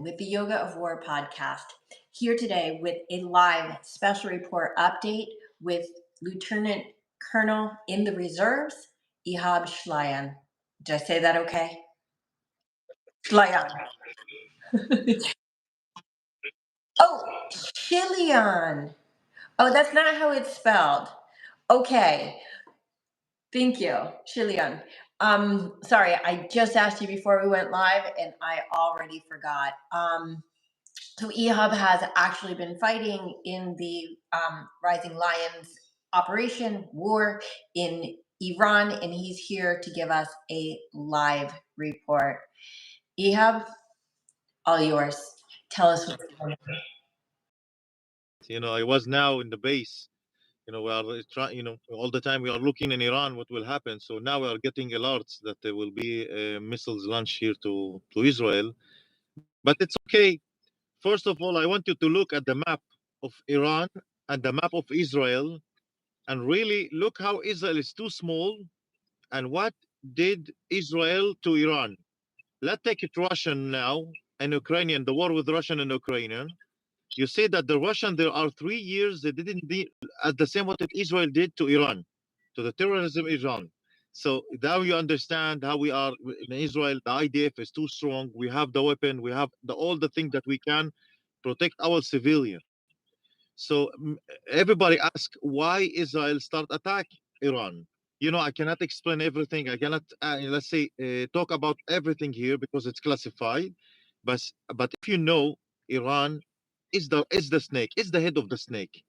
with the Yoga of War podcast, here today with a live special report update with Lieutenant Colonel in the Reserves, Ihab Shlayan. Did I say that okay? Shlayan. Oh, Chilean. Oh, that's not how it's spelled. Okay. Thank you, Chilean. Sorry, I just asked you before we went live and I already forgot. So Ehab has actually been fighting in the Rising Lions operation war in Iran, and he's here to give us a live report. Ehab, all yours. Tell us what's going on. I was now in the base. We are trying. All the time we are looking in Iran what will happen. So now we are getting alerts that there will be missiles launched here to Israel. But it's okay. First of all, I want you to look at the map of Iran and the map of Israel, and really look how Israel is too small, and what did Israel to Iran. Let's take it Russian now and Ukrainian. The war with Russian and Ukrainian. You say that the Russian, there are 3 years they didn't do at the same what that Israel did to Iran, to the terrorism Iran. So now you understand how we are in Israel. The IDF is too strong. We have the weapon. We have all the things that we can protect our civilian. So everybody asks why Israel start attack Iran. I cannot explain everything. I cannot, talk about everything here because it's classified. But if you know, Iran is the snake, is the head of the snake.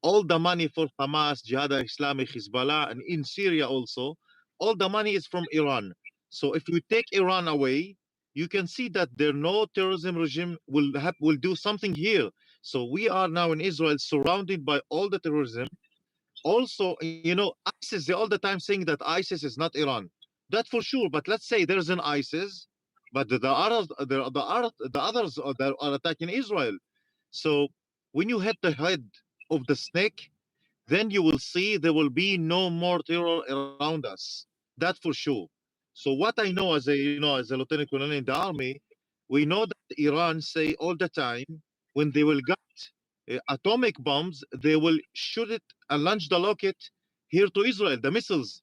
All the money for Hamas, Jihad Islamic, Hezbollah, and in Syria also, all the money is from Iran. So if we take Iran away, you can see that there no terrorism regime will do something here. So we are now in Israel surrounded by all the terrorism. Also, ISIS, they all the time saying that ISIS is not Iran. That for sure. But let's say there's an ISIS, but the others are attacking Israel. So when you hit the head of the snake, then you will see there will be no more terror around us. That for sure. So what I know as a lieutenant colonel in the army, we know that Iran say all the time when they will get atomic bombs, they will shoot it and launch the rocket here to Israel, the missiles.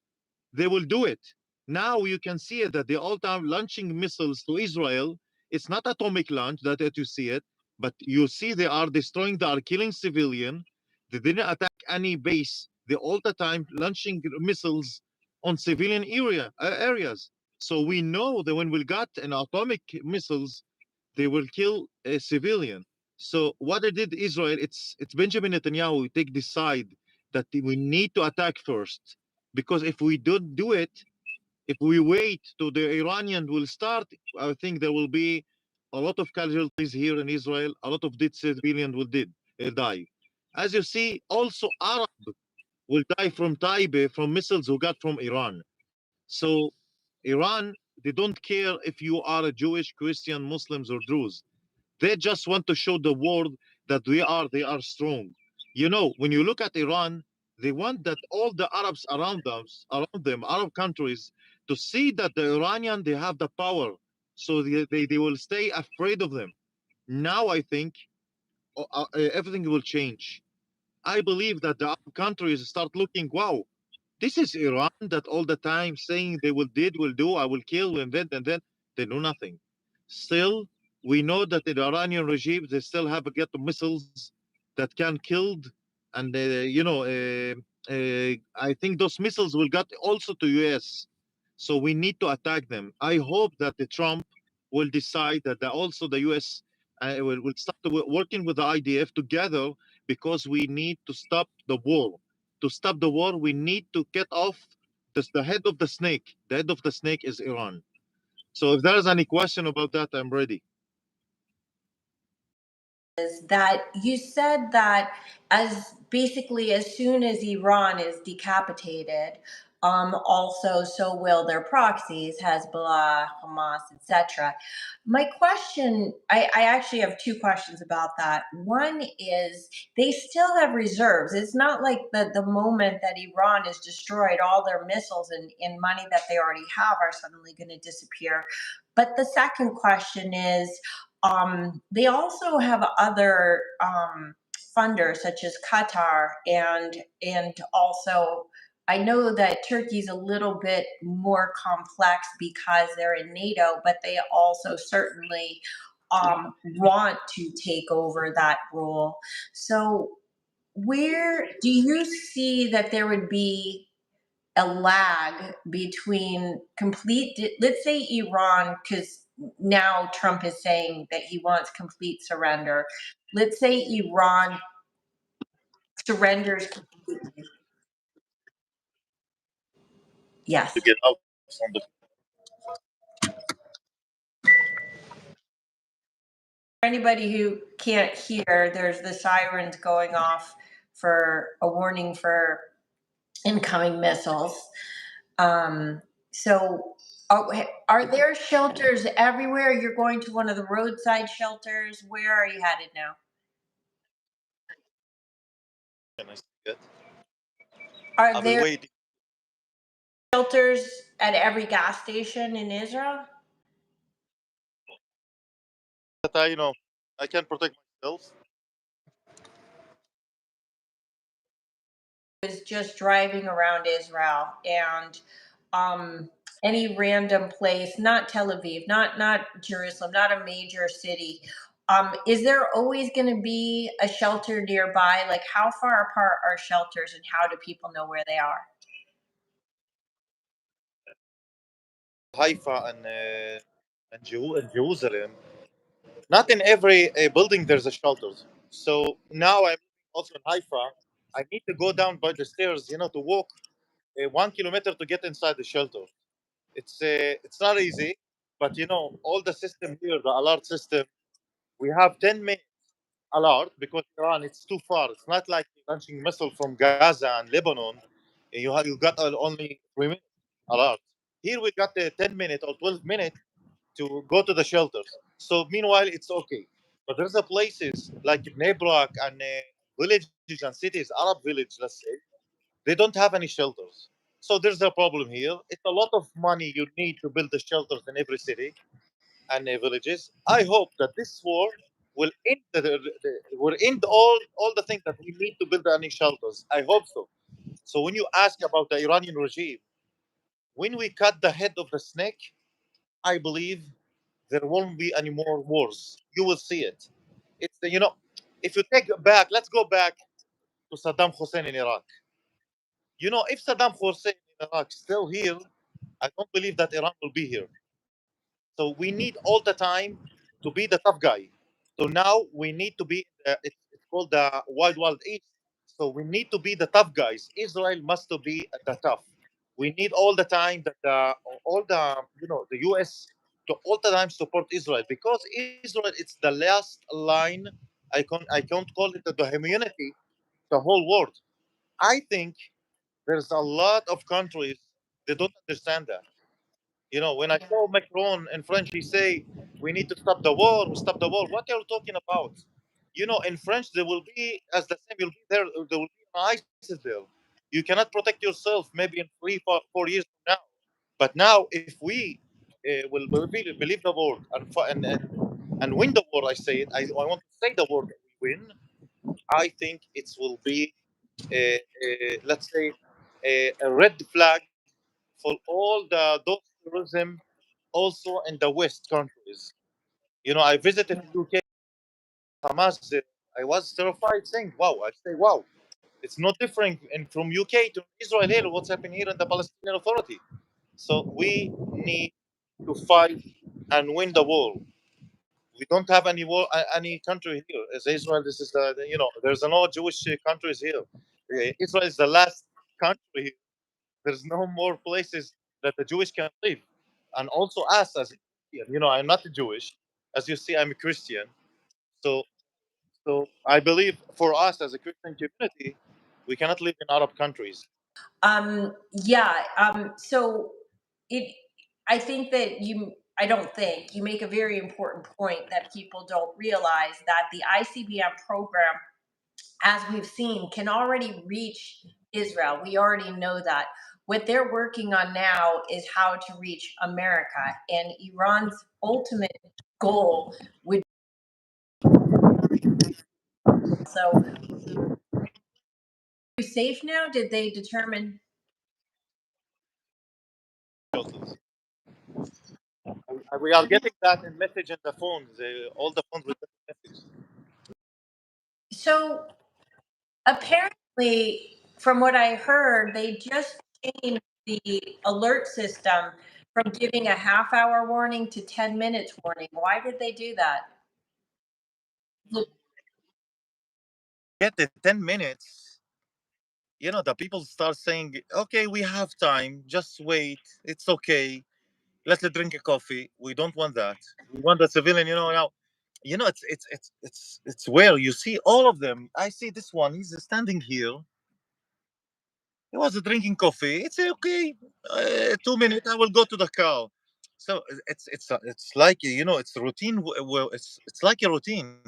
They will do it. Now you can see it that they all time launching missiles to Israel. It's not atomic launch that you see it, but you see they are destroying, they are killing civilian. They didn't attack any base. They all the time launching missiles on civilian areas. So we know that when we got an atomic missiles, they will kill a civilian. So what they did Israel, it's Benjamin Netanyahu who decide that we need to attack first, because if we don't do it, if we wait till the Iranian will start, I think there will be a lot of casualties here in Israel. A lot of dead civilians will die. As you see, also Arab will die from Taibeh, from missiles who got from Iran. So Iran, they don't care if you are a Jewish, Christian, Muslims, or Druze. They just want to show the world that they are strong. When you look at Iran, they want that all the Arabs around them, Arab countries, to see that the Iranian, they have the power. So they will stay afraid of them. Now I think everything will change. I believe that the Arab countries start looking, wow, this is Iran that all the time saying they will do, I will kill, and then they do nothing. Still, we know that the Iranian regime, they still have get missiles that can kill, and I think those missiles will get also to US. So we need to attack them. I hope that the Trump will decide that also the US will start working with the IDF together, because we need to stop the war. To stop the war, we need to get off the head of the snake. The head of the snake is Iran. So if there is any question about that, I'm ready. Is that you said that as soon as Iran is decapitated, also so will their proxies, Hezbollah, Hamas, etc. My question, I actually have two questions about that. One is they still have reserves. It's not like the moment that Iran has destroyed all their missiles and money that they already have are suddenly going to disappear. But the second question is, They also have other funders such as Qatar and also I know that Turkey's a little bit more complex because they're in NATO, but they also certainly want to take over that role. So where do you see that there would be a lag between let's say Iran, because now Trump is saying that he wants complete surrender. Let's say Iran surrenders completely. To Yes. get out from the For anybody who can't hear, there's the sirens going off for a warning for incoming missiles. So are there shelters everywhere? You're going to one of the roadside shelters. Where are you headed now? Can I see it? Are I will there wait. shelters at every gas station in Israel? That I can protect myself. Is just driving around Israel and um, any random place, not Tel Aviv, not Jerusalem, not a major city. Is there always going to be a shelter nearby? Like, how far apart are shelters, and how do people know where they are? Haifa and Jerusalem. Not in every building there's a shelter. So now I'm also in Haifa. I need to go down by the stairs, to walk 1 kilometer to get inside the shelter. It's not easy, but all the system here, the alert system, we have 10 minutes alert because Iran it's too far. It's not like launching missile from Gaza and Lebanon. You got only 3 minutes alert. Here we got the 10 minute or 12 minute to go to the shelters. So meanwhile, it's okay. But there's a places like Nebrak and villages and cities, Arab village, let's say, they don't have any shelters. So there's a problem here. It's a lot of money you need to build the shelters in every city and villages. I hope that this war will end will end all the things that we need to build any shelters. I hope so. So when you ask about the Iranian regime, when we cut the head of the snake, I believe there won't be any more wars. You will see it. It's if you take back, let's go back to Saddam Hussein in Iraq. If Saddam Hussein in Iraq still here, I don't believe that Iran will be here. So we need all the time to be the tough guy. So now we need to be. It's called the Wild East. So we need to be the tough guys. Israel must to be the tough. We need all the time that all the U.S. to all the time support Israel because Israel it's the last line. I can't call it the humanity, the whole world. I think there's a lot of countries they don't understand that. When I saw Macron in French, he say, "We need to stop the war. Stop the war." What are you talking about? In French, there will be as the same. You'll be there. There will be ISIS there. You cannot protect yourself. Maybe in 3, 4 years from now. But now, if we will believe the word and win the war, I say it. I want to say the word that we win. I think it will be, let's say, a red flag for all those tourism also in the West countries. I visited UK, Hamas. I was terrified saying, wow, I say, wow, it's not different from UK to Israel here, what's happening here in the Palestinian Authority. So we need to fight and win the war. We don't have any war, any country here. As Israel, this is there's no Jewish countries here. Israel is the last country here. There's no more places that the Jewish can live. And also us as a Christian, I'm not Jewish. As you see, I'm a Christian. So I believe for us as a Christian community, we cannot live in Arab countries. Yeah. So it, I think that I don't think you make a very important point that people don't realize that the ICBM program, as we've seen, can already reach Israel. We already know that. What they're working on now is how to reach America, and Iran's ultimate goal would So, are you safe now? Did they determine? We are getting that in message in the phones. All the phones with that message. So apparently, from what I heard, they just changed the alert system from giving a half-hour warning to 10 minutes warning. Why did they do that? Get the 10 minutes, the people start saying, okay, we have time, just wait, it's okay, let's drink a coffee. We don't want that. We want the civilian, now. It's where you see all of them. I see this one, he's standing here. He was drinking coffee. It's okay. 2 minutes, I will go to the car. So it's like it's a routine. Well, it's like a routine.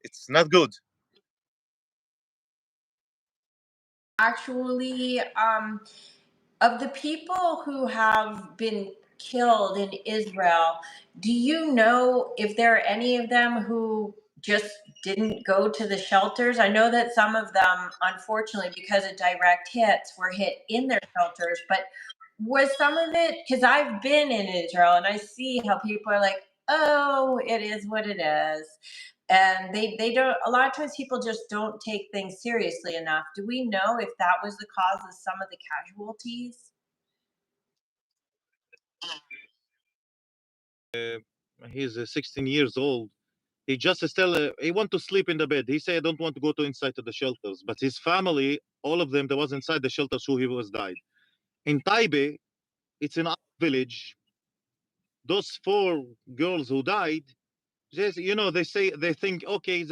It's not good. Actually, of the people who have been killed in Israel, do you know if there are any of them who just didn't go to the shelters? I know that some of them, unfortunately, because of direct hits, were hit in their shelters, but was some of it, because I've been in Israel and I see how people are like, oh, it is what it is. And they don't, a lot of times people just don't take things seriously enough. Do we know if that was the cause of some of the casualties? He's 16 years old. He just still he want to sleep in the bed. He said, I don't want to go to inside to the shelters. But his family, all of them, that was inside the shelters who he was died. In Taibe, it's in our village. Those 4 girls who died, just, they say, they think, okay,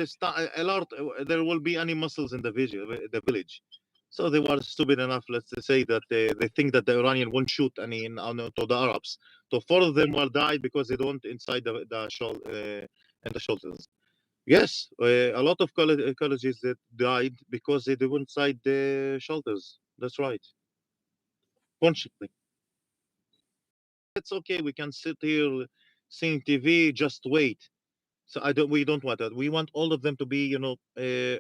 a lot, there will be any muscles in the village. So they were stupid enough, let's say, that they think that the Iranian won't shoot any to the Arabs. So 4 of them will die because they don't inside in the shelters. Yes, a lot of colleges that died because they went inside the shelters. That's right. Consciously. It's okay. We can sit here seeing TV. Just wait. So we don't want that. We want all of them to be,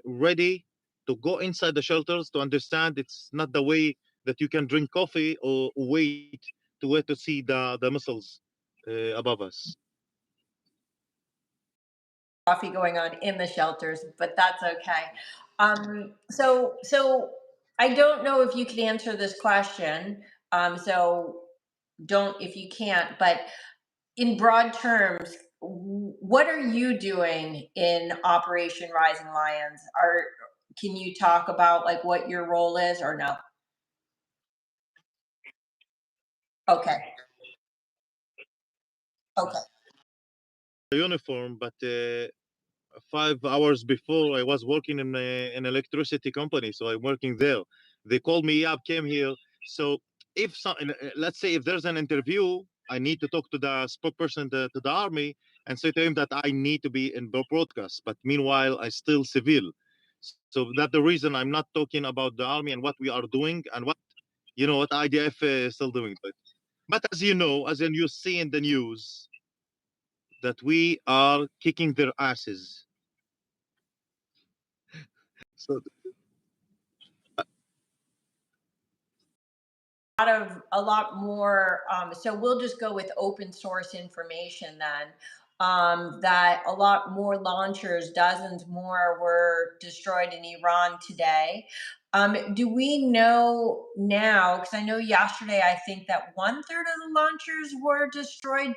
ready to go inside the shelters to understand it's not the way that you can drink coffee or wait to see the missiles above us. Coffee going on in the shelters, but that's okay. So I don't know if you can answer this question. So don't if you can't, but in broad terms, what are you doing in Operation Rising Lions? Can you talk about like what your role is or no? Okay. Okay. Uniform, but 5 hours before I was working in an electricity company, so I'm working there. They called me up, came here. So if let's say if there's an interview, I need to talk to the spokesperson to the army and say to him that I need to be in broadcast. But meanwhile, I still civil. So that's the reason I'm not talking about the army and what we are doing and what IDF is still doing. But as you see in the news, that we are kicking their asses. So A lot more, so we'll just go with open source information then, that a lot more launchers, dozens more, were destroyed in Iran today. Do we know now, because I know yesterday I think that 1/3 of the launchers were destroyed.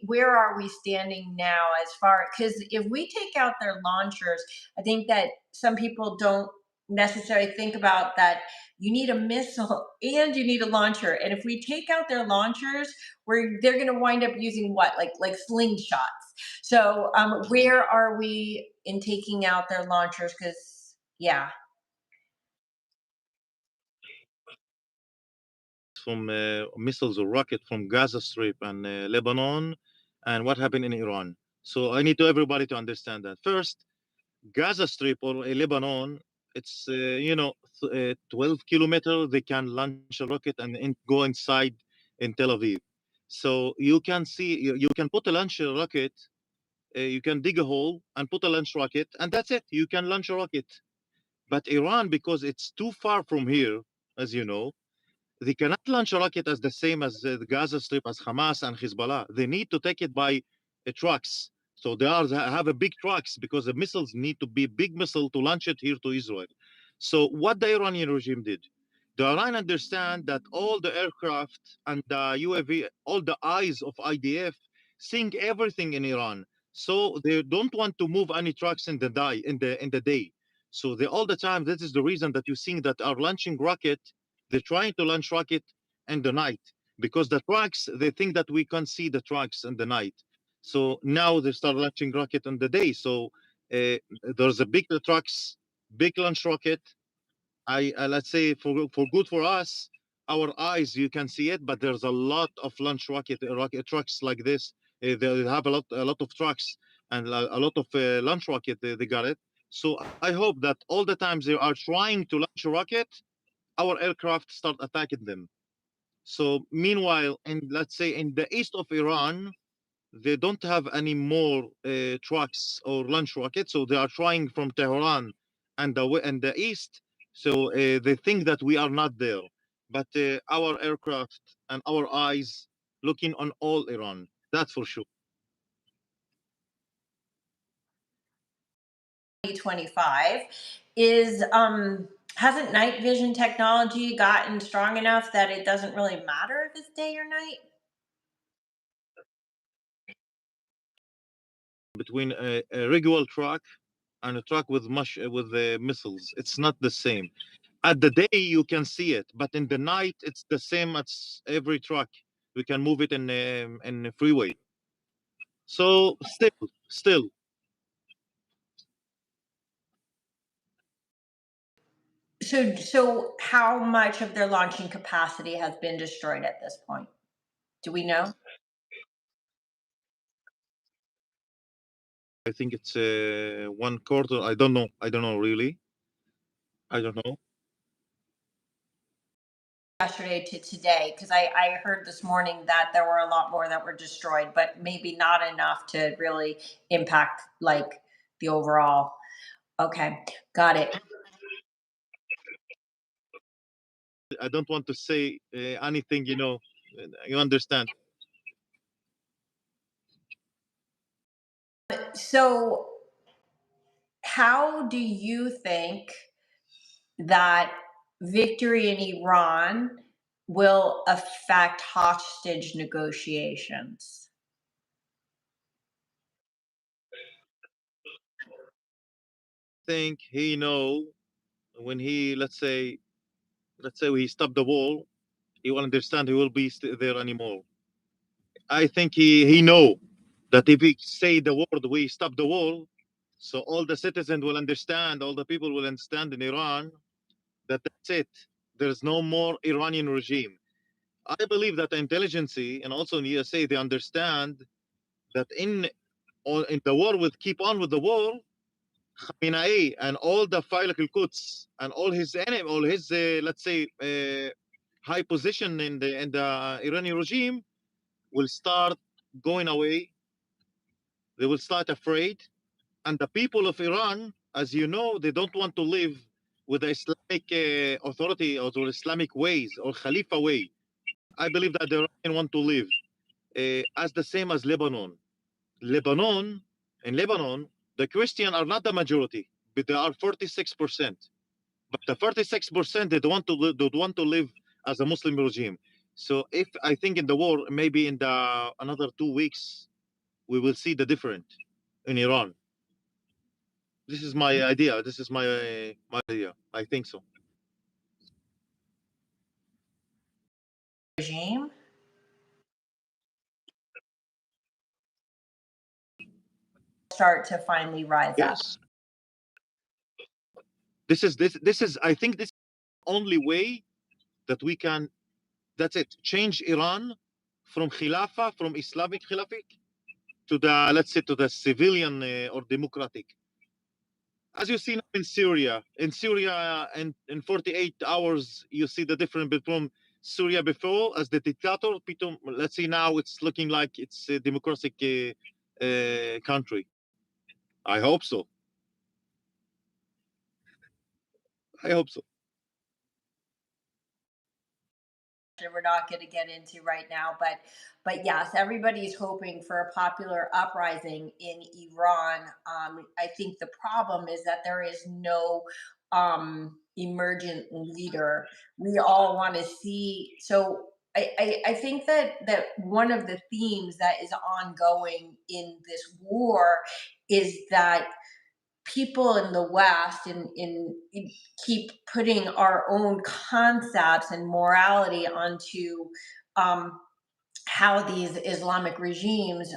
Where are we standing now as far, because if we take out their launchers, I think that some people don't necessarily think about that you need a missile and you need a launcher. And if we take out their launchers, they're going to wind up using what, like slingshots. So where are we in taking out their launchers? Because yeah, from missiles or rocket from Gaza Strip and Lebanon, and what happened in Iran. So I need everybody to understand that. First, Gaza Strip or Lebanon, it's 12 kilometers. They can launch a rocket and go inside in Tel Aviv. So you can see you can put a launcher rocket you can dig a hole and put a launch rocket, and that's it. You can launch a rocket. But Iran, because it's too far from here, as you know, they cannot launch a rocket as the same as the Gaza Strip, as Hamas and Hezbollah. They need to take it by trucks. So they have a big trucks because the missiles need to be big missile to launch it here to Israel. So what the Iranian regime did, the Iran understand that all the aircraft and the UAV, all the eyes of IDF, seeing everything in Iran. So they don't want to move any trucks in the day. So they all the time. This is the reason that you're seeing that are launching rocket. They're trying to launch rocket in the night because the trucks, they think that we can't see the trucks in the night. So now they start launching rocket in the day. So there's a big trucks, big launch rocket. Let's say for good for us, our eyes you can see it, but there's a lot of launch rocket trucks like this. They have a lot of trucks and a lot of launch rocket. They got it. So I hope that all the times they are trying to launch a rocket, our aircraft start attacking them. So meanwhile, in let's say in the east of Iran, they don't have any more trucks or launch rockets, so they are trying from Tehran and the east. So they think that we are not there, but our aircraft and our eyes looking on all Iran. That's for sure. 2025 is hasn't night vision technology gotten strong enough that it doesn't really matter if it's day or night? Between a regular truck and a truck with missiles, it's not the same. At the day you can see it, but in the night it's the same as every truck. We can move it in the freeway. So still, So how much of their launching capacity has been destroyed at this point? Do we know? I think it's 1/4. I don't know. I don't know really. I don't know. Yesterday to today, because I heard this morning that there were a lot more that were destroyed, but maybe not enough to really impact like the overall. Okay, got it. I don't want to say anything. You understand. So how do you think that victory in Iran will affect hostage negotiations? Think he know when he let's say he stop the war, he will understand he will be there anymore. I think he know that if he say the word we stop the war, so all the citizens will understand, all the people will understand in Iran that that's it. There's no more Iranian regime. I believe that the intelligence and also in the USA they understand that in the war with keep on with the war, Khamenei and all the Failak al-Quds and all his enemy, all his let's say high position in the Iranian regime will start going away. They will start afraid, and the people of Iran, as you know, they don't want to live with the Islamic authority or the Islamic ways or Khalifa way. I believe that the Iranian want to live as the same as Lebanon. In Lebanon, the Christians are not the majority, but they are 46%. But the 46% they don't want to live as a Muslim regime. So if I think in the war, maybe in the another 2 weeks, we will see the different in Iran. This is my idea. This is my idea. I think so. Regime? Start to finally rise up. Yes. This is I think this is the only way that we can, that's it, change Iran from Khilafah, from Islamic Khilafah to the, let's say, to the civilian or democratic. As you see now in Syria, and in 48 hours, you see the difference between Syria before as the dictator. Let's see now it's looking like it's a democratic country. I hope so. I hope so. We're not going to get into right now, but yes, everybody's hoping for a popular uprising in Iran. I think the problem is that there is no emergent leader. We all want to see. So I think that one of the themes that is ongoing in this war is that people in the West in keep putting our own concepts and morality onto um, how these Islamic regimes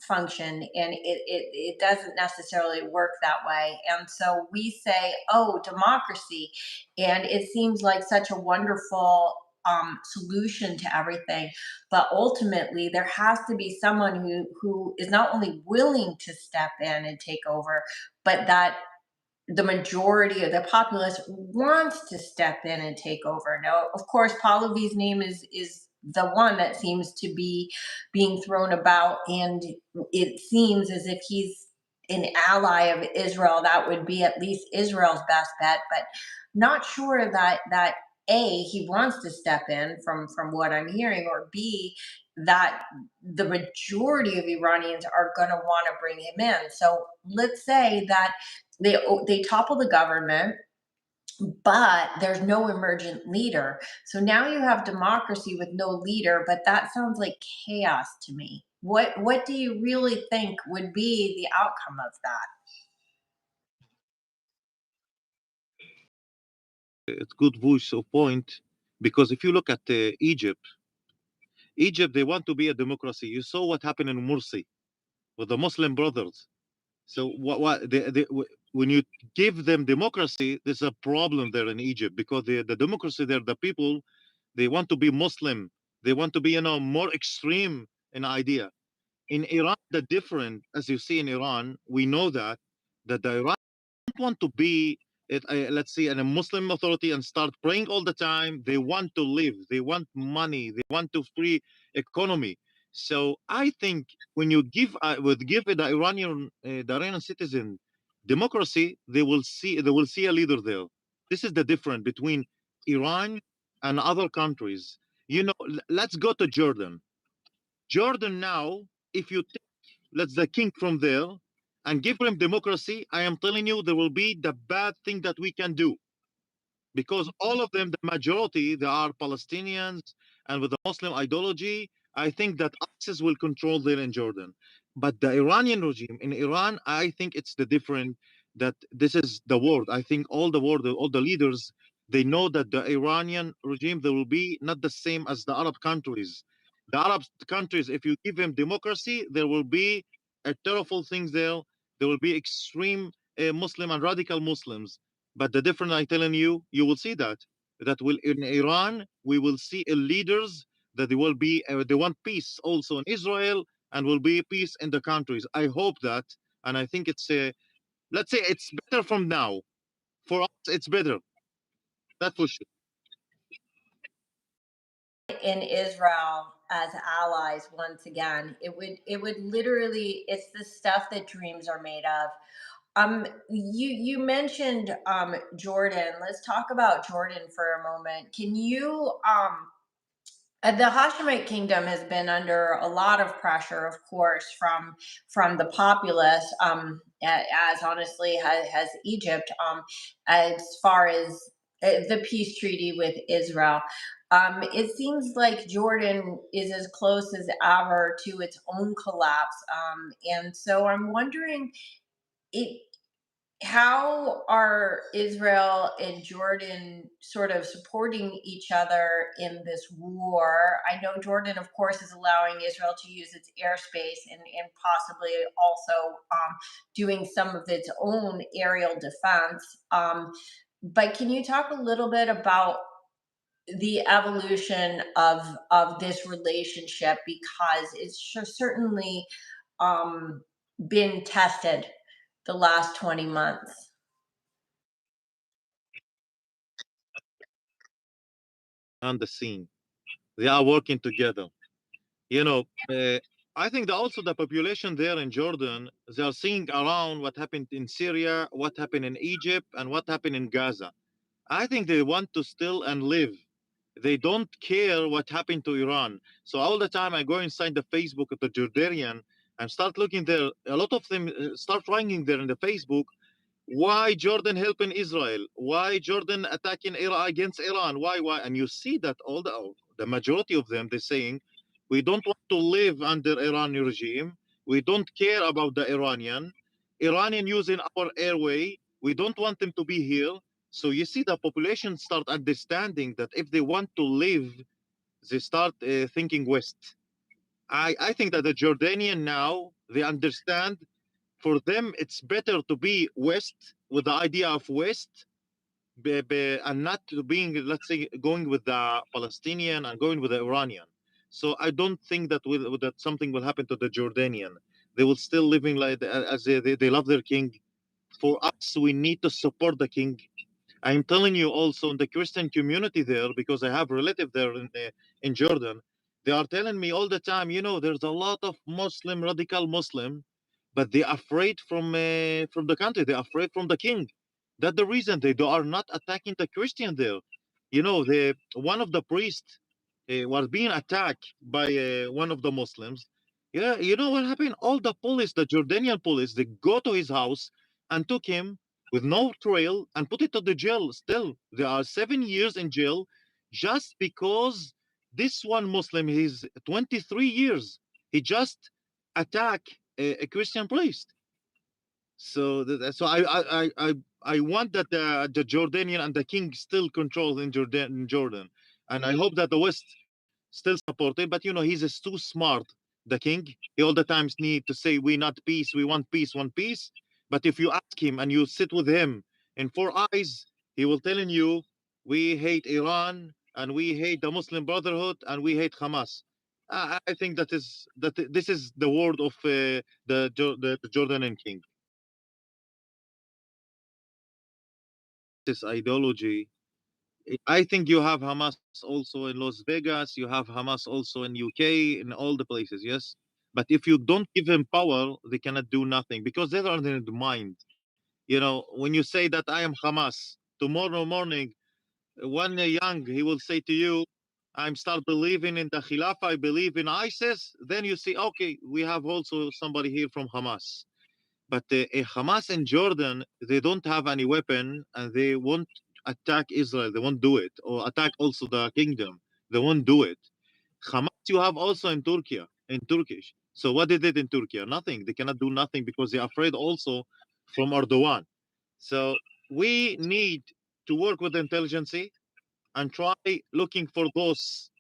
function, and it doesn't necessarily work that way. And so we say, oh, democracy, and it seems like such a wonderful solution to everything. But ultimately, there has to be someone who is not only willing to step in and take over, but that the majority of the populace wants to step in and take over. Now, of course, Pahlavi's name is the one that seems to be being thrown about, and it seems as if he's an ally of Israel. That would be at least Israel's best bet, but not sure that A, he wants to step in from what I'm hearing, or B, that the majority of Iranians are going to want to bring him in. So let's say that they topple the government, but there's no emergent leader. So now you have democracy with no leader, but that sounds like chaos to me. What do you really think would be the outcome of that? It's good voice of point, because if you look at Egypt, they want to be a democracy. You saw what happened in Morsi with the Muslim brothers. So when you give them democracy, there's a problem there in Egypt, because the democracy there, the people, they want to be Muslim. They want to be, more extreme in idea. In Iran, the different, as you see in Iran, we know that the Iran don't want to be, let's say, in a Muslim authority and start praying all the time. They want to live. They want money. They want to free economy. So I think when you would give the Iranian citizen democracy, they will see a leader there. This is the difference between Iran and other countries. Let's go to Jordan. Jordan now, if you let's the king from there and give him democracy, I am telling you, there will be the bad thing that we can do, because all of them, the majority, they are Palestinians, and with the Muslim ideology, I think that ISIS will control there in Jordan. But the Iranian regime in Iran, I think it's the different, that this is the world. I think all the world, all the leaders, they know that the Iranian regime, they will be not the same as the Arab countries. The Arab countries, if you give them democracy, there will be a terrible things there. There will be extreme Muslim and radical Muslims. But the difference, I'm telling you, you will see that will in Iran, we will see leaders that they will be, they want peace also in Israel, and will be peace in the countries. I hope that, and I think it's, let's say it's better from now. For us, it's better. That for sure. In Israel as allies once again. It would literally, it's the stuff that dreams are made of. You mentioned Jordan. Let's talk about Jordan for a moment. Can you the Hashemite kingdom has been under a lot of pressure, of course, from the populace, as honestly has Egypt, as far as the peace treaty with Israel. It seems like Jordan is as close as ever to its own collapse, and so I'm wondering, it how are Israel and Jordan sort of supporting each other in this war? I know Jordan, of course, is allowing Israel to use its airspace, and possibly also doing some of its own aerial defense. But can you talk a little bit about the evolution of this relationship, because it's certainly um, been tested the last 20 months? On the scene, they are working together. You know, I think that also the population there in Jordan, they are seeing around what happened in Syria, what happened in Egypt, and what happened in Gaza. I think they want to still and live. They don't care what happened to Iran. So all the time I go inside the Facebook of the Jordanian and start looking there. A lot of them start writing there in the Facebook, why Jordan helping Israel? Why Jordan attacking Iran against Iran? Why? And you see that all the majority of them, they're saying, we don't want to live under Iranian regime. We don't care about the Iranian using our airway. We don't want them to be here. So you see the population start understanding that if they want to live, they start thinking West. I think that the Jordanian now, they understand for them it's better to be West with the idea of West and not to being, let's say, going with the Palestinian and going with the Iranian. So I don't think that that something will happen to the Jordanian. They will still living like as they love their king. For us, we need to support the king. I'm telling you also in the Christian community there, because I have relative there in Jordan, they are telling me all the time, there's a lot of Muslim, radical Muslim, but they're afraid from the country. They're afraid from the king. That's the reason they are not attacking the Christian there. The one of the priests was being attacked by one of the Muslims. Yeah, you know what happened? All the police, the Jordanian police, they go to his house and took him with no trail and put it to the jail. Still, there are 7 years in jail just because this one Muslim, he's 23 years, he just attacked a Christian priest. So so I want that the Jordanian and the king still control in Jordan, and I hope that the West still support it. But he's too smart. The king, he all the times need to say we not peace, we want peace, want peace. But if you ask him and you sit with him in four eyes, he will telling you we hate Iran and we hate the Muslim Brotherhood and we hate Hamas. I think that this is the word of the Jordanian king. This ideology. I think you have Hamas also in Las Vegas, you have Hamas also in UK, in all the places, yes. But if you don't give them power, they cannot do nothing because they are in the mind. When you say that I am Hamas, tomorrow morning, one young, he will say to you, I'm start believing in the Khilafah, I believe in ISIS. Then you see, okay, we have also somebody here from Hamas. But Hamas in Jordan, they don't have any weapon and they won't attack Israel. They won't do it. Or attack also the kingdom. They won't do it. Hamas you have also in Turkey, in Turkish. So what they did in Turkey? Nothing. They cannot do nothing because they're afraid also from Erdogan. So we need to work with intelligence and try looking for those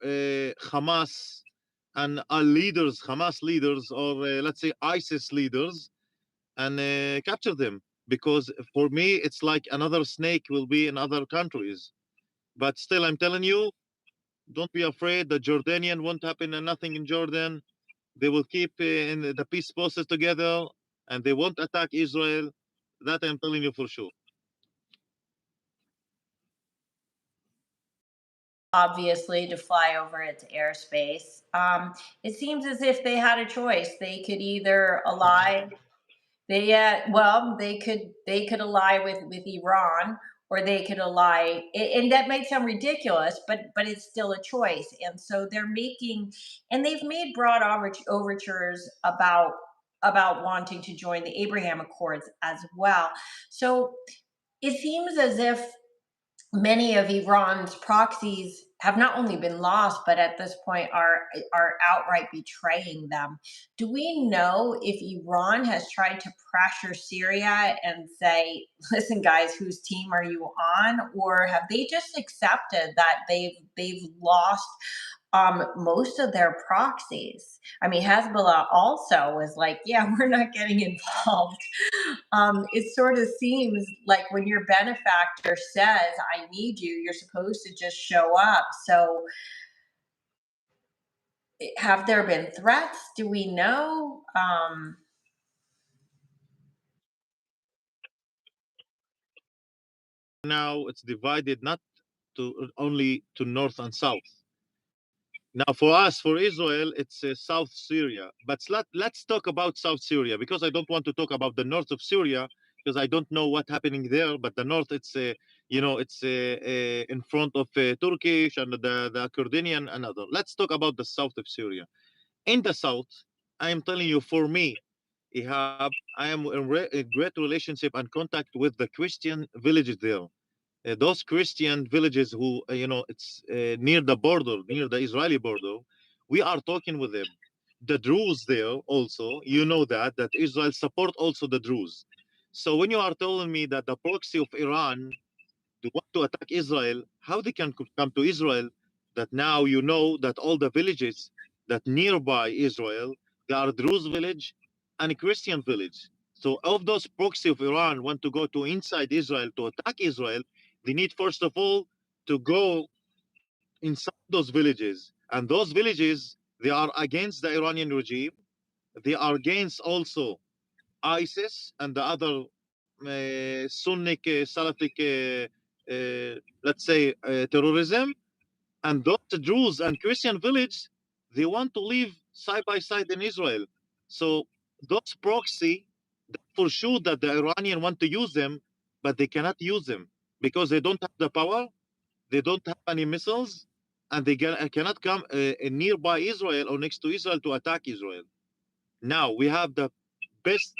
Hamas and leaders, Hamas leaders, or let's say ISIS leaders, and capture them, because for me it's like another snake will be in other countries. But still, I'm telling you, don't be afraid. The Jordanian won't happen and nothing in Jordan. They will keep in the peace process together and they won't attack Israel. That I'm telling you for sure. Obviously, to fly over its airspace. It seems as if they had a choice. They could either ally. They could ally with Iran, or they could ally, and that might sound ridiculous, but it's still a choice. And so they've made broad overtures about wanting to join the Abraham Accords as well. So it seems as if many of Iran's proxies have not only been lost, but at this point are outright betraying them. Do we know if Iran has tried to pressure Syria and say, "Listen, guys, whose team are you on?" Or have they just accepted that they've lost most of their proxies? I mean, Hezbollah also was like, "Yeah, we're not getting involved." It sort of seems like when your benefactor says, "I need you," you're supposed to just show up. So, have there been threats? Do we know? Now it's divided not to only to north and south. Now, for us, for Israel, it's South Syria. But let's talk about South Syria, because I don't want to talk about the north of Syria, because I don't know what's happening there. But the north, it's it's in front of Turkish and the Jordanian and other. Let's talk about the south of Syria. In the south, I am telling you, for me, Ihab, I am in a great relationship and contact with the Christian villages there. Those Christian villages who, it's near the border, near the Israeli border, we are talking with them. The Druze there also, that Israel support also the Druze. So when you are telling me that the proxy of Iran, they want to attack Israel, how they can come to Israel, that now that all the villages that nearby Israel, they are Druze village and a Christian village. So of those proxy of Iran want to go to inside Israel to attack Israel, they need first of all to go inside those villages. And those villages, they are against the Iranian regime. They are against also ISIS and the other Sunni Salafic, let's say, terrorism. And those Jews and Christian village, they want to live side by side in Israel. So those proxy, for sure that the Iranian want to use them, but they cannot use them because they don't have the power, they don't have any missiles, and they cannot come nearby Israel or next to Israel to attack Israel. Now we have the best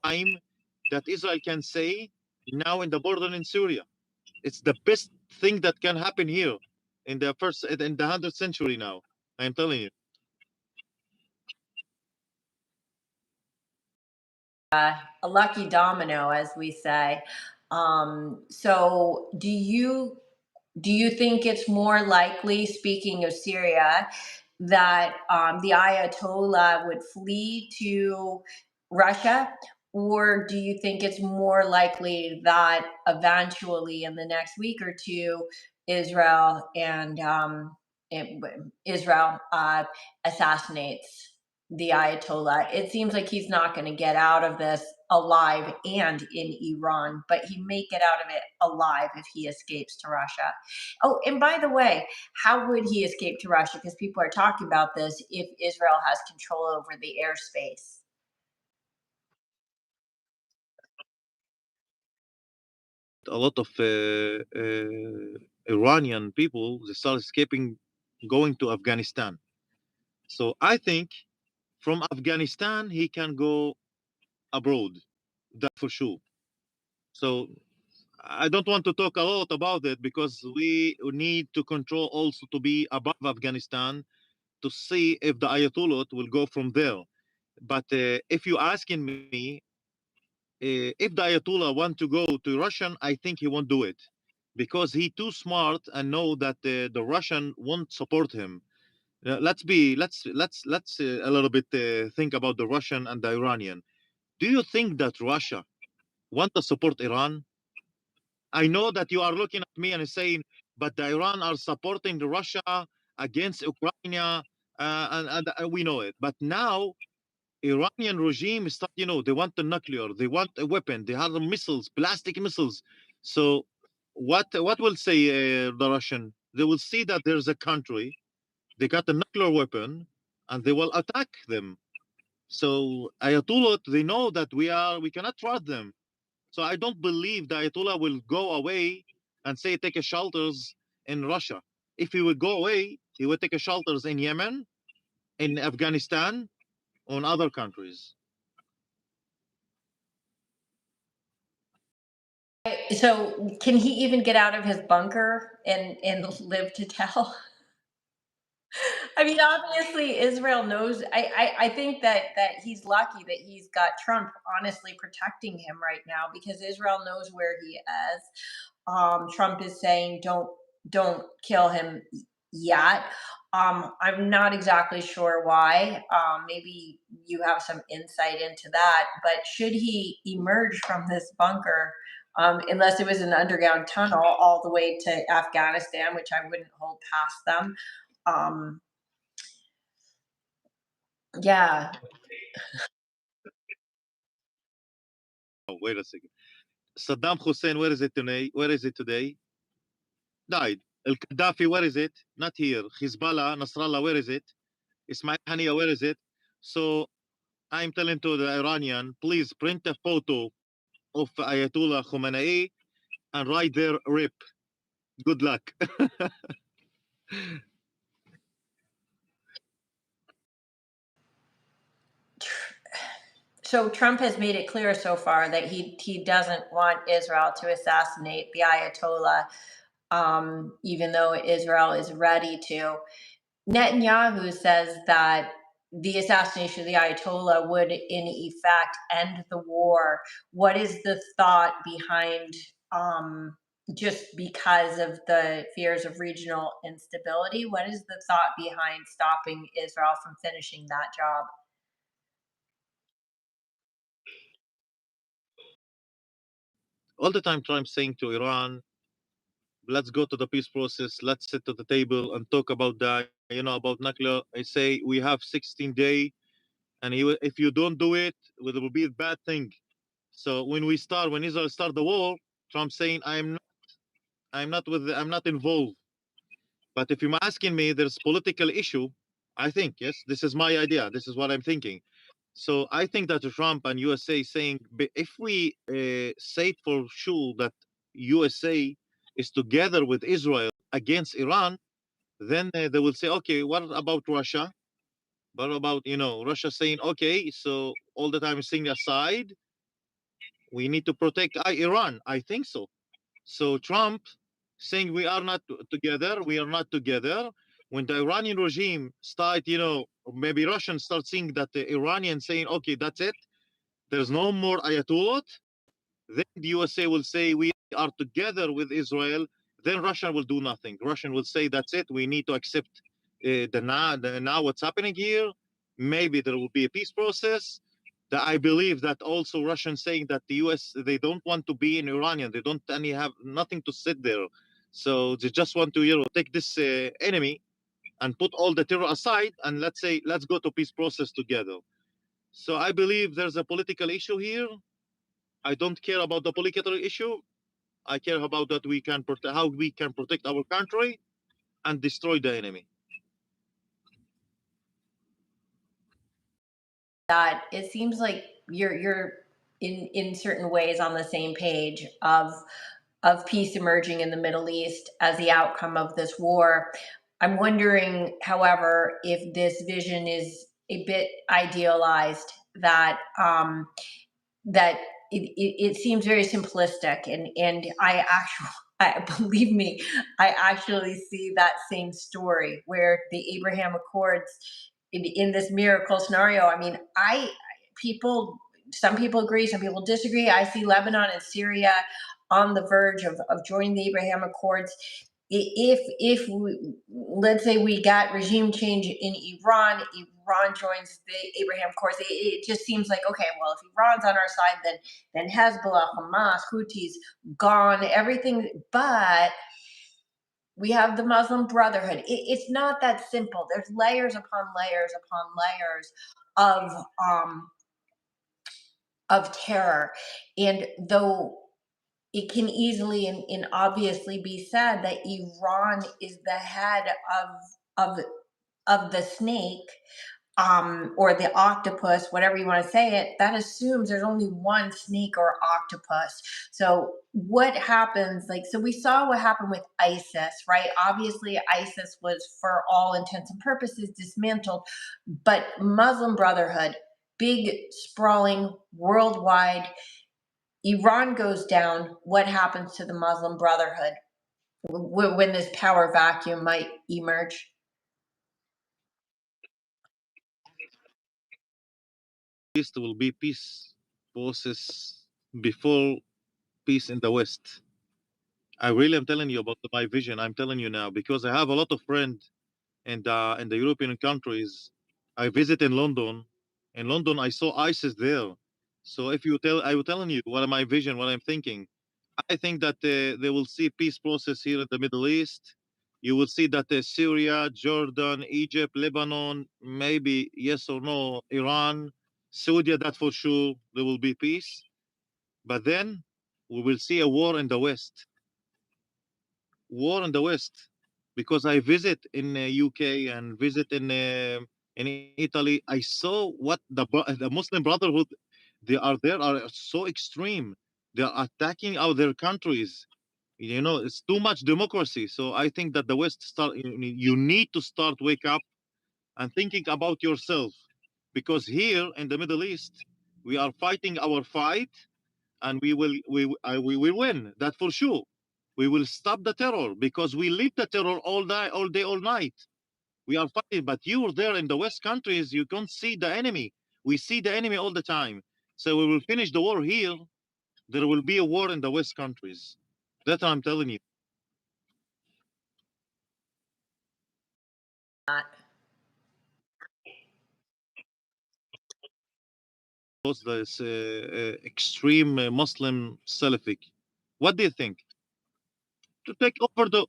time that Israel can say now in the border in Syria. It's the best thing that can happen here in the 100th century now. I'm telling you. A lucky domino, as we say. So do you think it's more likely, speaking of Syria, that the Ayatollah would flee to Russia? Or do you think it's more likely that eventually in the next week or two, Israel and Israel assassinates the Ayatollah? It seems like he's not going to get out of this alive and in Iran, but he may get out of it alive if he escapes to Russia. Oh, and by the way, how would he escape to Russia? Because people are talking about this if Israel has control over the airspace. A lot of Iranian people, they start escaping, going to Afghanistan. So I think from Afghanistan he can go abroad, that for sure. So I don't want to talk a lot about it because we need to control also to be above Afghanistan to see if the Ayatollah will go from there. But if you asking me if the Ayatollah want to go to Russian, I think he won't do it because he too smart and know that the Russian won't support him. Let's a little bit think about the Russian and the Iranian. Do you think that Russia want to support Iran? I know that you are looking at me and saying, but the Iran are supporting the Russia against Ukraine, and we know it. But now Iranian regime is, they want the nuclear, they want a weapon, they have the missiles, plastic missiles. So what will say the Russian? They will see that there's a country, they got a nuclear weapon, and they will attack them. So Ayatollah, they know that we cannot trust them. So I don't believe the Ayatollah will go away and say take a shelters in Russia. If he would go away, he would take a shelters in Yemen, in Afghanistan, on other countries. So can he even get out of his bunker and live to tell? I mean, obviously, Israel knows. I think that he's lucky that he's got Trump honestly protecting him right now because Israel knows where he is. Trump is saying don't kill him yet. I'm not exactly sure why. Maybe you have some insight into that. But should he emerge from this bunker, unless it was an underground tunnel all the way to Afghanistan, which I wouldn't hold past them. Um, yeah. Oh, wait a second. Saddam Hussein, where is it today? Where is it today? Died. Gaddafi, where is it? Not here. Hezbollah, Nasrallah, where is it? Ismail Haniya, where is it? So I'm telling to the Iranian, please print a photo of Ayatollah Khomeini and write there RIP. Good luck. So Trump has made it clear so far that he doesn't want Israel to assassinate the Ayatollah, even though Israel is ready to. Netanyahu says that the assassination of the Ayatollah would, in effect, end the war. What is the thought behind, just because of the fears of regional instability? What is the thought behind stopping Israel from finishing that job? All the time Trump saying to Iran, let's go to the peace process, let's sit at the table and talk about that, about nuclear. I say we have 16 days, and if you don't do it, it will be a bad thing. So when Israel start the war, Trump saying I'm not involved. But if you're asking me, there's political issue. I think yes, this is my idea. This is what I'm thinking. So I think that Trump and USA saying, if we say for sure that USA is together with Israel against Iran, then they will say, okay, what about Russia? What about Russia saying, okay, so all the time sitting aside, we need to protect Iran. I think so. So Trump saying we are not together, we are not together. When the Iranian regime start, or maybe Russians start seeing that the Iranians saying, okay, that's it, there's no more Ayatollah, then the USA will say we are together with Israel. Then Russia will do nothing. Russia will say that's it. We need to accept the now what's happening here. Maybe there will be a peace process. I believe that also Russians saying that the US they don't want to be in Iranian. They don't have nothing to sit there. So they just want to take this enemy and put all the terror aside and let's go to peace process together. So I believe there's a political issue here. I don't care about the political issue. I care about that we can how we can protect our country and destroy the enemy. That it seems like you're in certain ways on the same page of peace emerging in the Middle East as the outcome of this war. I'm wondering, however, if this vision is a bit idealized, that that it seems very simplistic, and I actually, believe me, I actually see that same story where the Abraham Accords in this miracle scenario. I mean, people, some people agree, some people disagree. I see Lebanon and Syria on the verge of joining the Abraham Accords. If we, let's say we got regime change in Iran joins the Abraham Accords, it just seems like, okay, well, if Iran's on our side, then Hezbollah, Hamas, Houthis gone, everything. But we have the Muslim Brotherhood. It's not that simple. There's layers upon layers upon layers of terror, and though it can easily and obviously be said that Iran is the head of of the snake, or the octopus, whatever you want to say it, that assumes there's only one snake or octopus. So what happens, like, so we saw what happened with ISIS, right? Obviously ISIS was for all intents and purposes dismantled, but Muslim Brotherhood, big, sprawling, worldwide. Iran goes down, what happens to the Muslim Brotherhood when this power vacuum might emerge? East will be peace process before peace in the West. I really am telling you about my vision. I'm telling you now because I have a lot of friends in the European countries. I visit in London. In London, I saw ISIS there. So if you tell, I will telling you what my vision, what I'm thinking. I think that they will see peace process here in the Middle East. You will see that Syria, Jordan, Egypt, Lebanon, maybe yes or no, Iran, Saudi, that for sure there will be peace. But then we will see a war in the West. War in the West. because I visit in UK and visit in Italy. I saw what the Muslim Brotherhood they are there are so extreme. They are attacking other countries. You know, it's too much democracy. So I think that the West start. You need to start wake up and thinking about yourself, because here in the Middle East we are fighting our fight, and we will win that for sure. We will stop the terror because we lead the terror all day, all night. We are fighting, but you are there in the West countries. You can't see the enemy. We see the enemy all the time. So we will finish the war here. There will be a war in the West countries. That I'm telling you. This extreme Muslim Salafic. What do you think? To take over the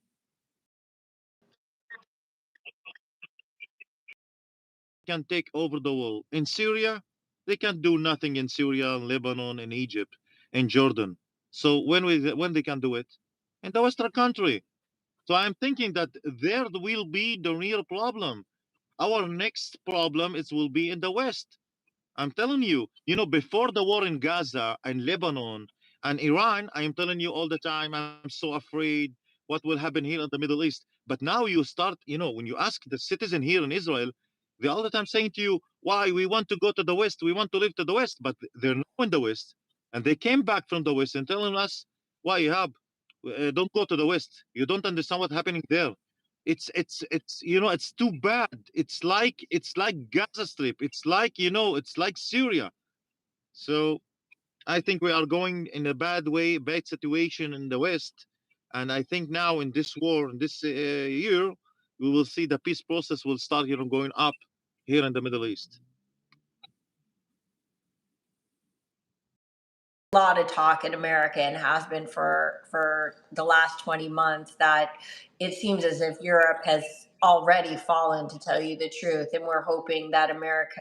can take over the world. In Syria, they can't do nothing in Syria, Lebanon, and Egypt, and Jordan. So when they can do it? In the Western country. So I'm thinking that there will be the real problem. Our next problem is will be in the West. I'm telling you, before the war in Gaza and Lebanon and Iran, I am telling you all the time, I'm so afraid what will happen here in the Middle East. But now you start, when you ask the citizen here in Israel, they're all the time saying to you, why we want to go to the West, we want to live to the West, but they're not in the West. And they came back from the West and telling us, why, Ihab, don't go to the West. You don't understand what's happening there. It's too bad. It's like Gaza Strip. It's like Syria. So I think we are going in a bad situation in the West. And I think now in this war, in this year, we will see the peace process will start going up here in the Middle East. Lot of talk in America, and has been for the last 20 months, that it seems as if Europe has already fallen, to tell you the truth, and we're hoping that America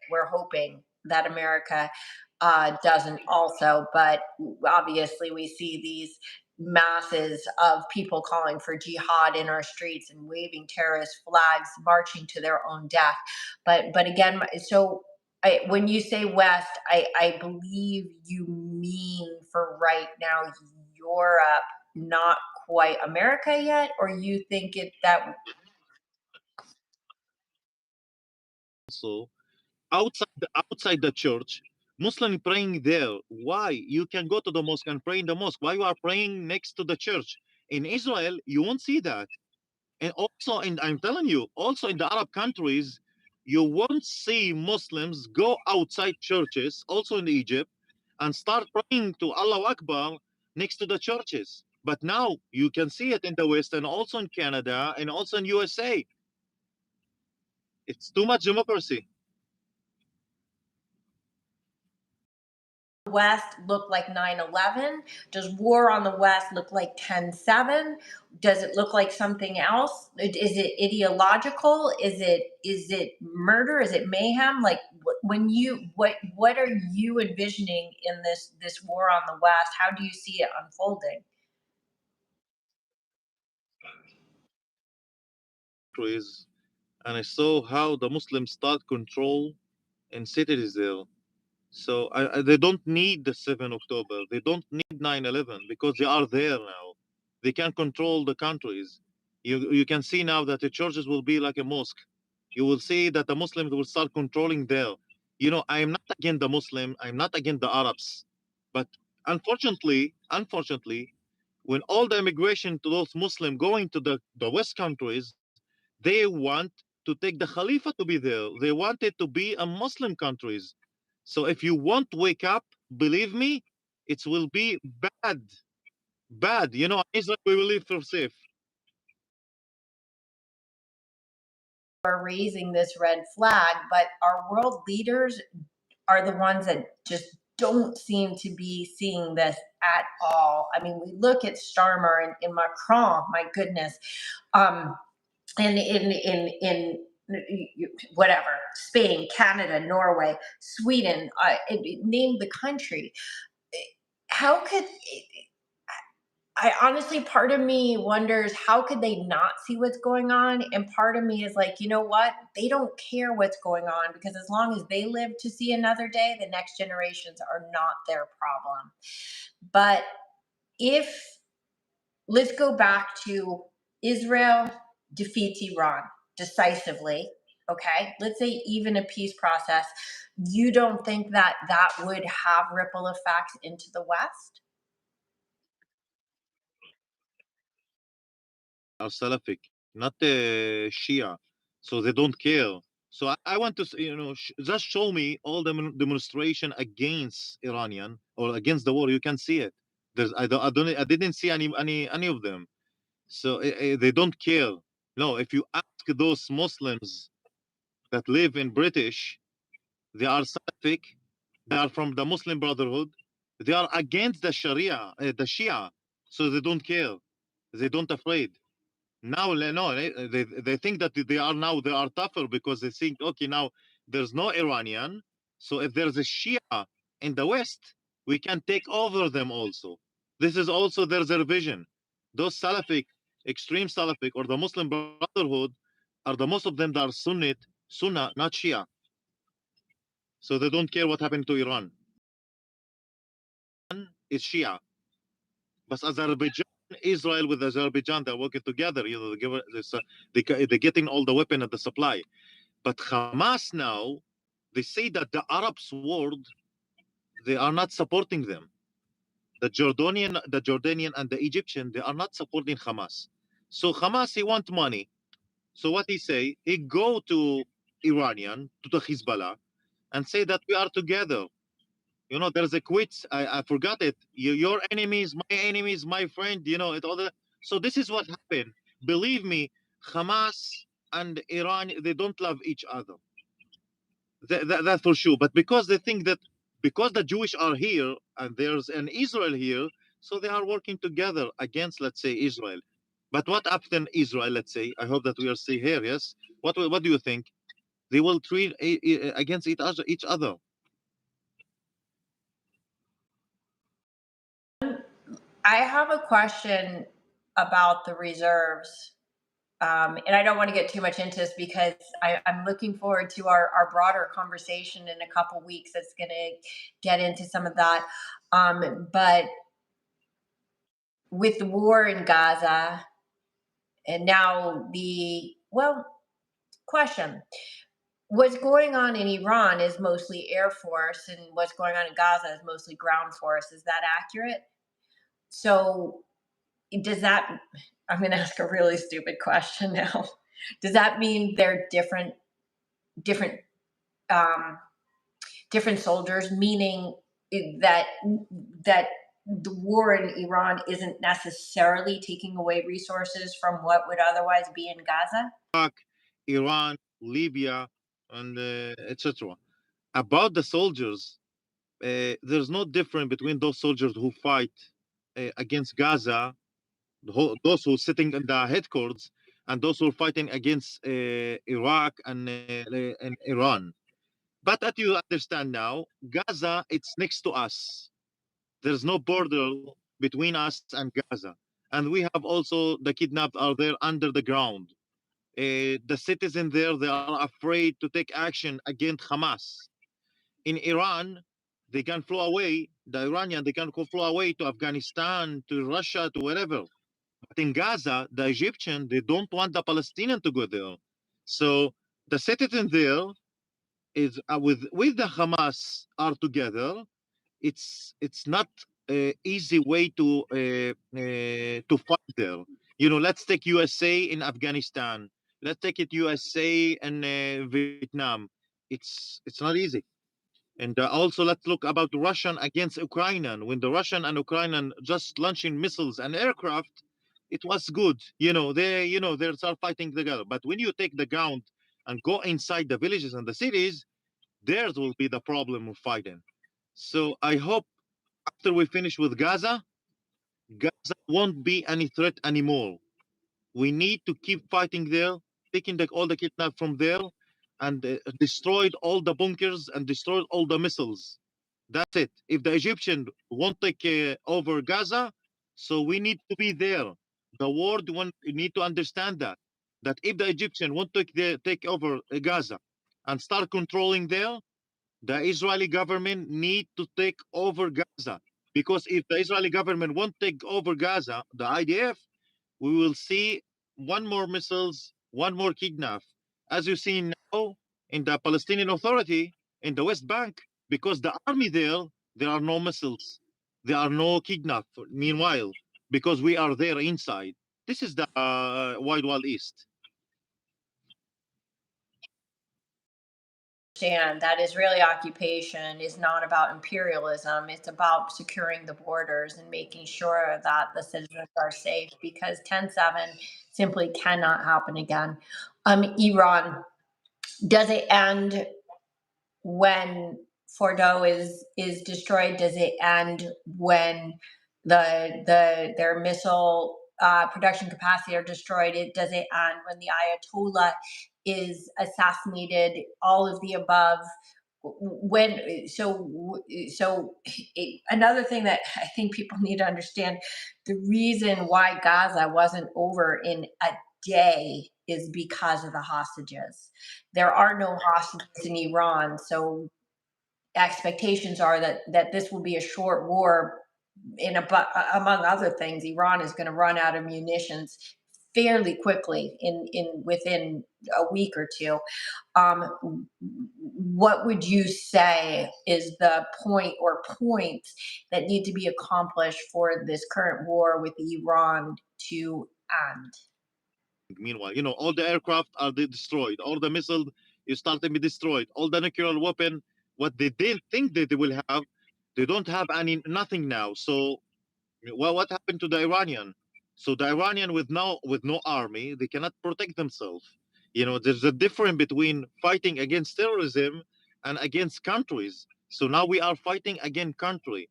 doesn't also. But obviously we see these masses of people calling for jihad in our streets and waving terrorist flags, marching to their own death. But again, when you say West, I believe you mean for right now Europe, not quite America yet, or you think it that So outside the church, Muslim praying there. Why? You can go to the mosque and pray in the mosque. Why you are praying next to the church? In Israel, you won't see that. And also, I'm telling you, also in the Arab countries, you won't see Muslims go outside churches, also in Egypt, and start praying to Allah Akbar next to the churches. But now you can see it in the West and also in Canada and also in USA. It's too much democracy. West look like 9/11? Does war on the West look like 10/7? Does it look like something else? Is it ideological? Is it murder? Is it mayhem? Like, what are you envisioning in this war on the West? How do you see it unfolding? And I saw how the Muslims start control in cities there. So they don't need the 7th October. They don't need 9/11 because they are there now. They can control the countries. You can see now that the churches will be like a mosque. You will see that the Muslims will start controlling there. I am not against the Muslim. I'm not against the Arabs, but unfortunately, when all the immigration to those Muslim going to the West countries, they want to take the Khalifa to be there. They want it to be a Muslim countries. So if you want to wake up, believe me, it will be bad. Bad. Israel, we will live for safe. Are raising this red flag, but our world leaders are the ones that just don't seem to be seeing this at all. I mean, we look at Starmer and Macron, my goodness, and in whatever, Spain, Canada, Norway, Sweden, name the country. How could I honestly, part of me wonders how could they not see what's going on, and part of me is like, you know what? They don't care what's going on because as long as they live to see another day, the next generations are not their problem. But if let's go back to Israel defeats Iran decisively. Okay, let's say even a peace process. You don't think that that would have ripple effects into the West? Are Salafic, not Shia, so they don't care. So I want to, just show me all the demonstration against Iranian or against the war. You can see it. I didn't see any of them. So they don't care. No, if you ask those Muslims that live in British, they are Salafic. They are from the Muslim Brotherhood. They are against the Sharia, the Shia. So they don't care. They don't afraid. Now, no, they think that they are tougher because they think, okay, now there's no Iranian. So if there's a Shia in the West, we can take over them also. This is also their vision. Those Salafic, extreme Salafic, or the Muslim Brotherhood, are the most of them that are Sunnah, not Shia. So they don't care what happened to Iran. It's Shia. But Azerbaijan, Israel with Azerbaijan, they're working together. They're getting all the weapon and the supply. But Hamas now, they say that the Arabs world, they are not supporting them. The Jordanian and the Egyptian, they are not supporting Hamas. So Hamas, he want money. So what he say? He go to Iranian, to the Hezbollah, and say that we are together. There's a quote. I forgot it. Your enemies, my enemies, my friend. It all. So this is what happened. Believe me, Hamas and Iran, they don't love each other. That for sure. But because they think that because the Jewish are here and there's an Israel here, so they are working together against, let's say, Israel. But what happened Israel? Let's say. I hope that we are still here. Yes. What do you think? They will treat against each other. I have a question about the reserves. And I don't want to get too much into this because I'm looking forward to our broader conversation in a couple weeks that's going to get into some of that. But with the war in Gaza and now question. What's going on in Iran is mostly Air Force, and what's going on in Gaza is mostly ground force. Is that accurate? So does that, I'm going to ask a really stupid question now. Does that mean they're different, um, different soldiers? Meaning that that the war in Iran isn't necessarily taking away resources from what would otherwise be in Gaza? Iraq, Iran, Libya, and etc. About the soldiers, there's no difference between those soldiers who fight against Gaza, those who are sitting in the headquarters, and those who are fighting against Iraq and Iran. But as you understand now, Gaza, it's next to us. There's no border between us and Gaza. And we have also the kidnapped are there under the ground. The citizens there, they are afraid to take action against Hamas. In Iran, they can fly away, the Iranian, they can fly away to Afghanistan, to Russia, to wherever. But in Gaza, the Egyptian, they don't want the Palestinian to go there. So the citizens there is with the Hamas are together. It's not easy way to fight there. Let's take USA in Afghanistan. Let's take it USA and Vietnam. It's not easy. And also let's look about Russian against Ukrainian. When the Russian and Ukrainian just launching missiles and aircraft, it was good. They start fighting together. But when you take the ground and go inside the villages and the cities, theirs will be the problem of fighting. So I hope after we finish with Gaza, Gaza won't be any threat anymore. We need to keep fighting there, taking all the kidnapped from there, and destroyed all the bunkers and destroyed all the missiles. That's it. If the Egyptian won't take over Gaza, So we need to be there. The world need to understand that if the Egyptian want to take over Gaza and start controlling there, the Israeli government need to take over Gaza. Because if the Israeli government won't take over Gaza, the IDF, we will see one more missiles, one more kidnap, as you see now in the Palestinian Authority in the West Bank, because the army there are no missiles, there are no kidnap. Meanwhile, because we are there inside, this is the Wild East. That Israeli occupation is not about imperialism. It's about securing the borders and making sure that the citizens are safe, because 10/7 simply cannot happen again. Iran, does it end when Fordo is destroyed? Does it end when their missile production capacity are destroyed? Does it end when the Ayatollah is assassinated? All of the above. Another thing that I think people need to understand: the reason why Gaza wasn't over in a day is because of the hostages. There are no hostages in Iran, so expectations are that this will be a short war. Among other things, Iran is going to run out of munitions fairly quickly within a week or two. What would you say is the point or points that need to be accomplished for this current war with Iran to end? Meanwhile, all the aircraft are destroyed, all the missiles is starting to be destroyed, all the nuclear weapon, what they didn't think that they will have, they don't have nothing now. So what happened to the Iranian? So the Iranian with no army, they cannot protect themselves. There's a difference between fighting against terrorism and against countries. So now we are fighting against country.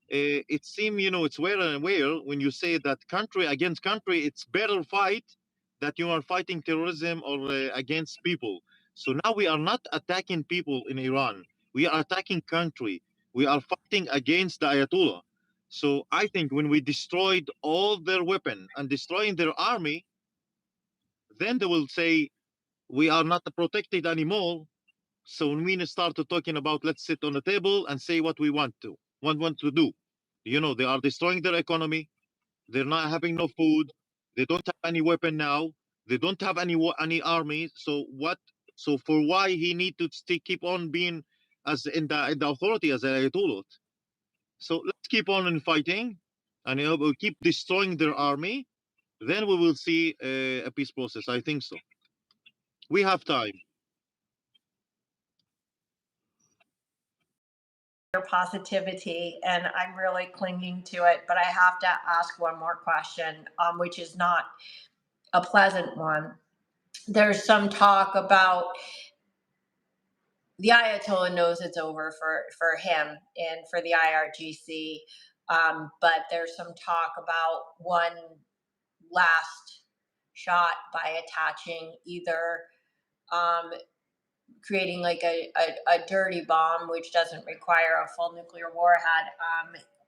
It seems, it's where and where when you say that country against country, it's better fight that you are fighting terrorism or against people. So now we are not attacking people in Iran. We are attacking country. We are fighting against the Ayatollah. So I think when we destroyed all their weapon and destroying their army, then they will say we are not protected anymore. So when we start talking about let's sit on the table and say what we want to do. They are destroying their economy. They're not having no food. They don't have any weapon now. They don't have any army. So what? So for why he need to keep on being as in the authority as Ayatollah? So let's keep on fighting, and we'll keep destroying their army. Then we will see a peace process. I think so. We have time. Your positivity, and I'm really clinging to it. But I have to ask one more question, which is not a pleasant one. There's some talk about the Ayatollah knows it's over for him and for the IRGC, but there's some talk about one last shot by attaching either creating like a dirty bomb, which doesn't require a full nuclear warhead,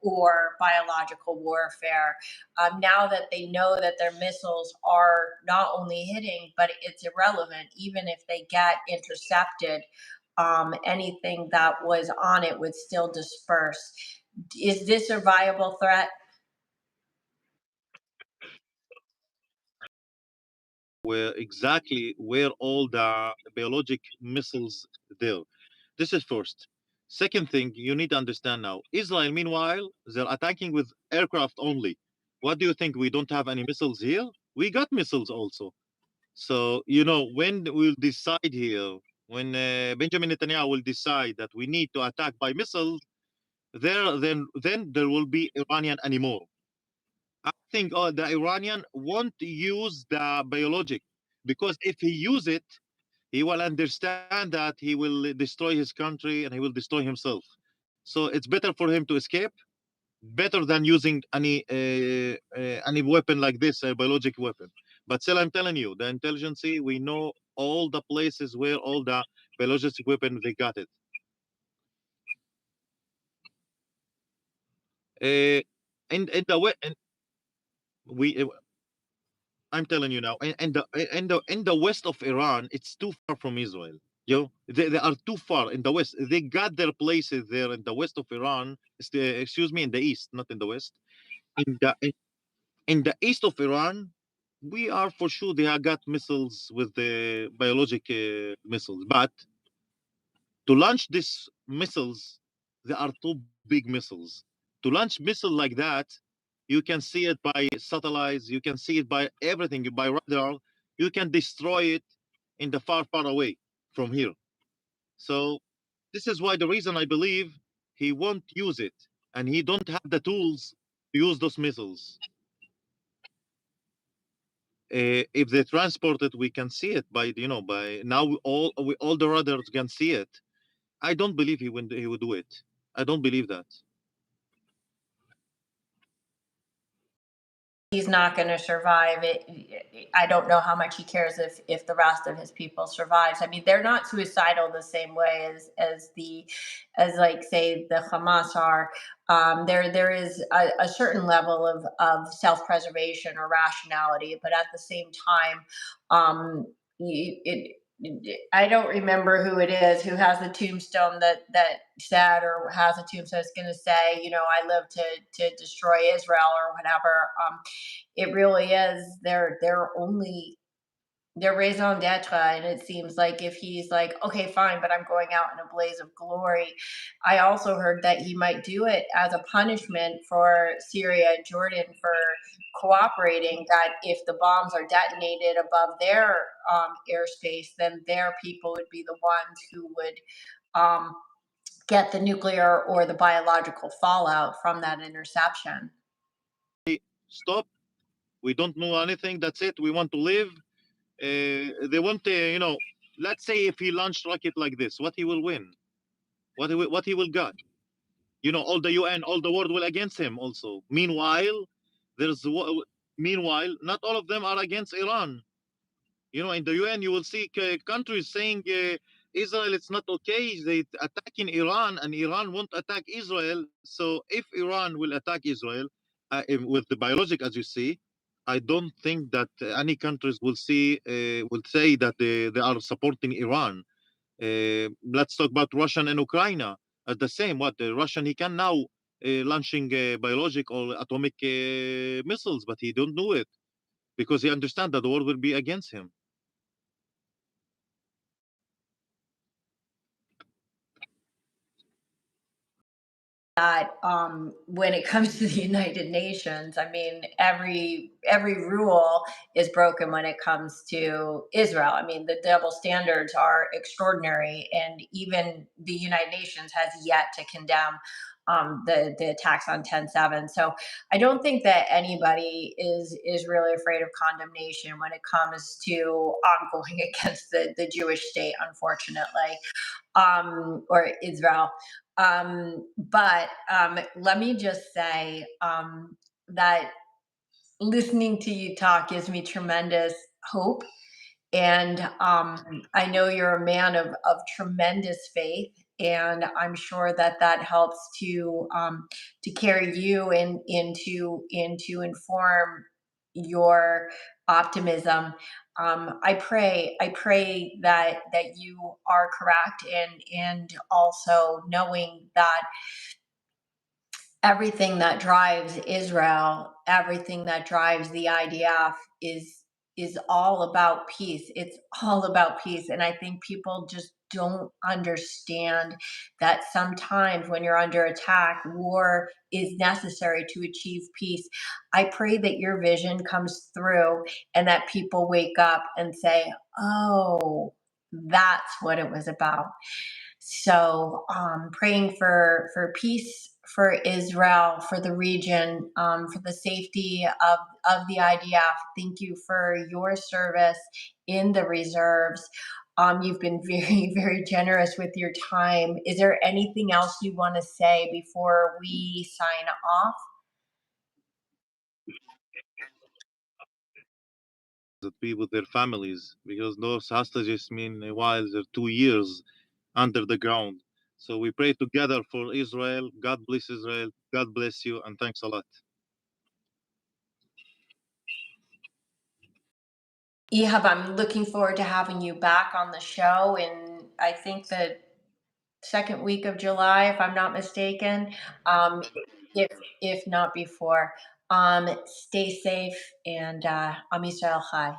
or biological warfare. Now that they know that their missiles are not only hitting, but it's irrelevant, even if they get intercepted, anything that was on it would still disperse. Is this a viable threat? Where all the biologic missiles there. This is first. Second thing you need to understand now, Israel, meanwhile, they're attacking with aircraft only. What do you think? We don't have any missiles here? We got missiles also. So, when we'll decide here, when Benjamin Netanyahu will decide that we need to attack by missiles, then there will be Iranian anymore. I think the Iranian won't use the biologic, because if he use it, he will understand that he will destroy his country and he will destroy himself. So it's better for him to escape, better than using any weapon like this, a biologic weapon. But still, I'm telling you, the intelligence, we know all the places where all the biologic weapon they got it. In the way, we I'm telling you now, in the west of Iran, it's too far from Israel. They are too far in the west. They got their places there in the west of Iran. Excuse me, in the east, not in the west. In the east of Iran, we are for sure they have got missiles with the biologic missiles. But to launch these missiles, they are too big missiles. To launch missile like that, you can see it by satellites, you can see it by everything, by radar, you can destroy it in the far, far away from here. So this is why the reason I believe he won't use it, and he don't have the tools to use those missiles. If they transport it, we can see it by by now all the radars can see it. I don't believe he would do it. I don't believe that. He's not going to survive it. I don't know how much he cares if the rest of his people survives. I mean, they're not suicidal the same way as like say the Hamas are. There is a certain level of self-preservation or rationality, but at the same time, it I don't remember who it is who has the tombstone that said or has a tombstone that's going to say, I live to destroy Israel or whatever. It really is their raison d'etre, and it seems like if he's like, okay, fine, but I'm going out in a blaze of glory. I also heard that he might do it as a punishment for Syria and Jordan for cooperating, that if the bombs are detonated above their airspace, then their people would be the ones who would get the nuclear or the biological fallout from that interception. Stop. We don't know anything. That's it. We want to live. They want to, let's say if he launched rocket like this, what he will win? What he will get? All the UN, all the world will against him also. Meanwhile, not all of them are against Iran. In the UN, you will see countries saying Israel, it's not okay. They attacking Iran, and Iran won't attack Israel. So if Iran will attack Israel with the biologic, as you see, I don't think that any countries will say that they are supporting Iran. Let's talk about Russia and Ukraine. At the same, what the Russian he can now launching biologic or atomic missiles, but he don't do it because he understands that the world will be against him. That when it comes to the United Nations, I mean, every rule is broken when it comes to Israel. I mean, the double standards are extraordinary, and even the United Nations has yet to condemn the attacks on 10/7. So I don't think that anybody is really afraid of condemnation when it comes to going against the Jewish state, unfortunately, or Israel. But let me just say that listening to you talk gives me tremendous hope. And I know you're a man of tremendous faith, and I'm sure that helps to carry you into inform your optimism. I pray that you are correct, and also knowing that everything that drives Israel, everything that drives the IDF is all about peace. It's all about peace. And I think people just don't understand that sometimes when you're under attack, war is necessary to achieve peace. I pray that your vision comes through and that people wake up and say, oh, that's what it was about. So praying for peace for Israel, for the region, for the safety of the IDF. Thank you for your service in the reserves. You've been very, very generous with your time. Is there anything else you want to say before we sign off? That be with their families, because those hostages meanwhile they're 2 years under the ground. So we pray together for Israel. God bless Israel. God bless you, and thanks a lot. Ehab, I'm looking forward to having you back on the show in, I think, the second week of July, if I'm not mistaken. Um, if if not before. Stay safe and Am Yisrael Chai.